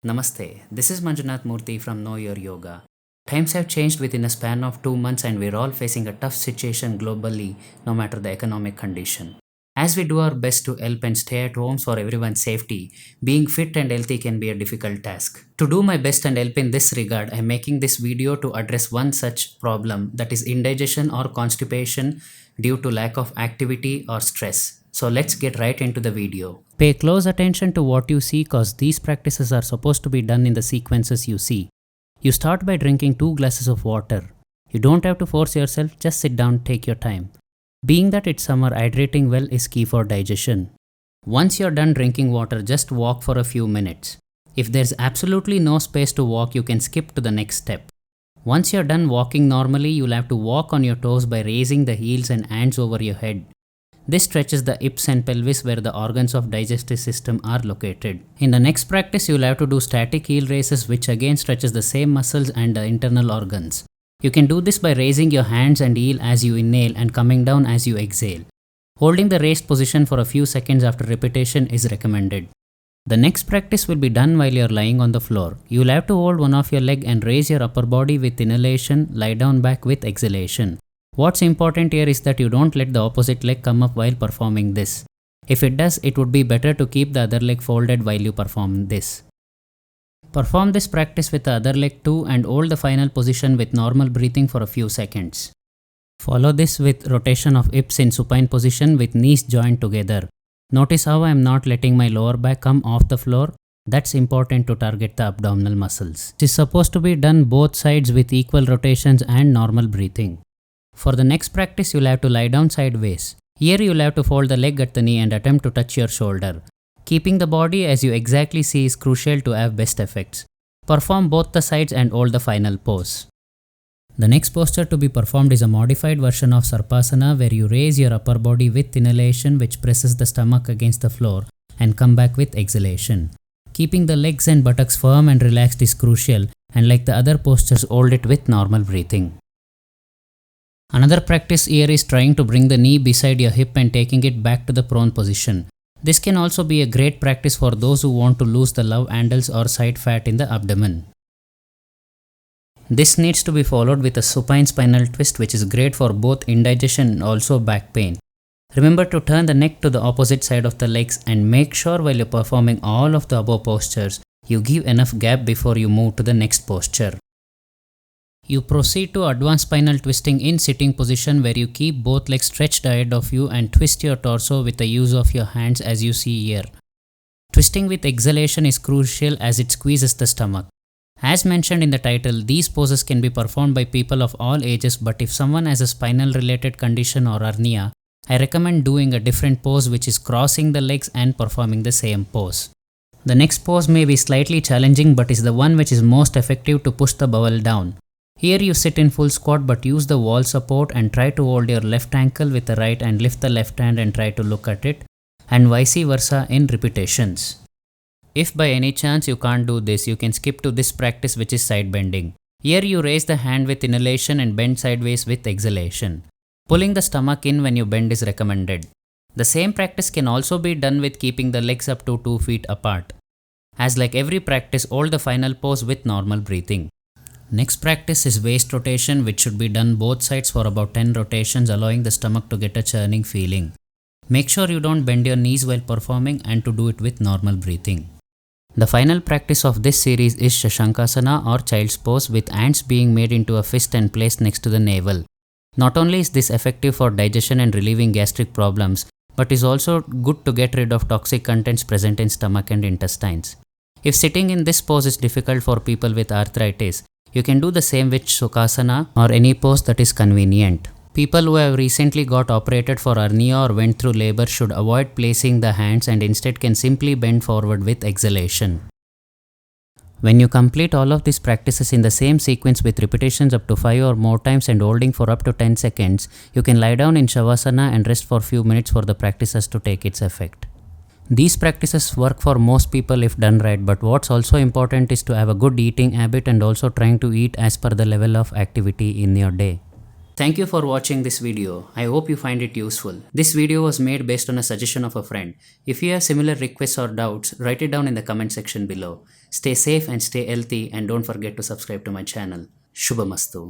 Namaste, this is Manjunath Murthy from Know Your Yoga. Times have changed within a span of 2 months, and we're all facing a tough situation globally, no matter the economic condition. As we do our best to help and stay at homes for everyone's safety, being fit and healthy can be a difficult task. To do my best and help in this regard, I'm making this video to address one such problem, that is indigestion or constipation due to lack of activity or stress. So let's get right into the video. Pay close attention to what you see, cause these practices are supposed to be done in the sequences you see. You start by drinking 2 glasses of water. You don't have to force yourself, just sit down, take your time. Being that it's summer, hydrating well is key for digestion. Once you're done drinking water, just walk for a few minutes. If there's absolutely no space to walk, you can skip to the next step. Once you're done walking normally, you'll have to walk on your toes by raising the heels and hands over your head. This stretches the hips and pelvis where the organs of digestive system are located. In the next practice, you'll have to do static heel raises, which again stretches the same muscles and the internal organs. You can do this by raising your hands and heel as you inhale and coming down as you exhale. Holding the raised position for a few seconds after repetition is recommended. The next practice will be done while you're lying on the floor. You'll have to hold one of your leg and raise your upper body with inhalation, lie down back with exhalation. What's important here is that you don't let the opposite leg come up while performing this. If it does, it would be better to keep the other leg folded while you perform this. Perform this practice with the other leg too and hold the final position with normal breathing for a few seconds. Follow this with rotation of hips in supine position with knees joined together. Notice how I am not letting my lower back come off the floor. That's important to target the abdominal muscles. It is supposed to be done both sides with equal rotations and normal breathing. For the next practice, you'll have to lie down sideways. Here you'll have to fold the leg at the knee and attempt to touch your shoulder. Keeping the body as you exactly see is crucial to have best effects. Perform both the sides and hold the final pose. The next posture to be performed is a modified version of Sarpasana, where you raise your upper body with inhalation, which presses the stomach against the floor, and come back with exhalation. Keeping the legs and buttocks firm and relaxed is crucial, and like the other postures, hold it with normal breathing. Another practice here is trying to bring the knee beside your hip and taking it back to the prone position. This can also be a great practice for those who want to lose the love handles or side fat in the abdomen. This needs to be followed with a supine spinal twist, which is great for both indigestion and also back pain. Remember to turn the neck to the opposite side of the legs and make sure while you're performing all of the above postures, you give enough gap before you move to the next posture. You proceed to advanced spinal twisting in sitting position, where you keep both legs stretched ahead of you and twist your torso with the use of your hands as you see here. Twisting with exhalation is crucial as it squeezes the stomach. As mentioned in the title, these poses can be performed by people of all ages, but if someone has a spinal related condition or hernia, I recommend doing a different pose, which is crossing the legs and performing the same pose. The next pose may be slightly challenging, but is the one which is most effective to push the bowel down. Here you sit in full squat but use the wall support and try to hold your left ankle with the right and lift the left hand and try to look at it, and vice versa in repetitions. If by any chance you can't do this, you can skip to this practice, which is side bending. Here you raise the hand with inhalation and bend sideways with exhalation. Pulling the stomach in when you bend is recommended. The same practice can also be done with keeping the legs up to 2 feet apart. As like every practice, hold the final pose with normal breathing. Next practice is waist rotation, which should be done both sides for about 10 rotations, allowing the stomach to get a churning feeling. Make sure you don't bend your knees while performing and to do it with normal breathing. The final practice of this series is Shashankasana or child's pose, with hands being made into a fist and placed next to the navel. Not only is this effective for digestion and relieving gastric problems, but is also good to get rid of toxic contents present in stomach and intestines. If sitting in this pose is difficult for people with arthritis, you can do the same with Sukhasana or any pose that is convenient. People who have recently got operated for hernia or went through labor should avoid placing the hands and instead can simply bend forward with exhalation. When you complete all of these practices in the same sequence with repetitions up to 5 or more times and holding for up to 10 seconds, you can lie down in Shavasana and rest for a few minutes for the practices to take its effect. These practices work for most people if done right, but what's also important is to have a good eating habit and also trying to eat as per the level of activity in your day. Thank you for watching this video. I hope you find it useful. This video was made based on a suggestion of a friend. If you have similar requests or doubts, write it down in the comment section below. Stay safe and stay healthy, and don't forget to subscribe to my channel. Shubhamastu.